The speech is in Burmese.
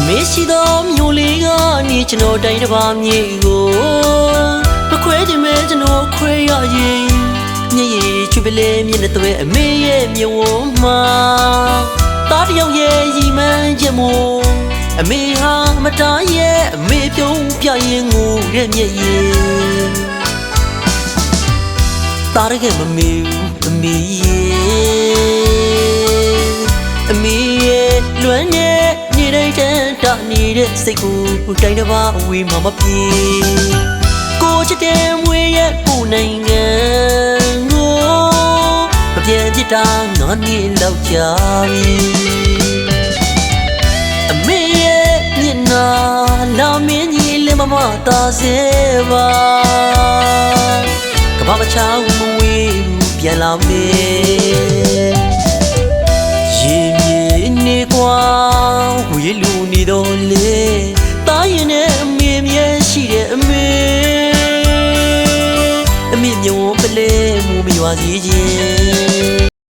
မေရှိသောမျိုးလေးကနေကျွန်တော်တိုင်းတစ်ပါးမြေကိုမခွဲချင်မဲကျွန်တော်ခွဲရရင်မျက်ရည်ချွေပလဲမျက်နှာသွဲအမေရဲ့မျက်ဝန်းမှာတားတယောက်ရဲ့ရီမှန်းချက်မို့အမေဟာမတားရဲ့အမေပြုံးပြရင်ငိုရဲ့မျက်ရည်တားရခဲ့မမေဘူးအမေရဲ့အမေရဲ့လွမ်းနဲ့နေတိုင်းတန်တာနေတဲ့စိတ်ကိုတိုင်းတစ်ပါးအဝေးမှာမပြေကိုချစ်တဲ့မွေရဲ့ကိုနိုင်ငံကိုမပြန်ဖြစ်တာငါနှစ်လောက်ကြာပြီအမေရဲ့မျက်နှာလာမင်းကြီးလည်းမမတာစေပါကဘာမချောင်းမဝေးဘူးပြန်လာမေရေမြေနေကွာဝေးလူနေတော့လေတားရင်နဲ့အမေမြဲရှိတဲ့အမေမျက်ဝန်းပလဲမူမရွာစီခြင်း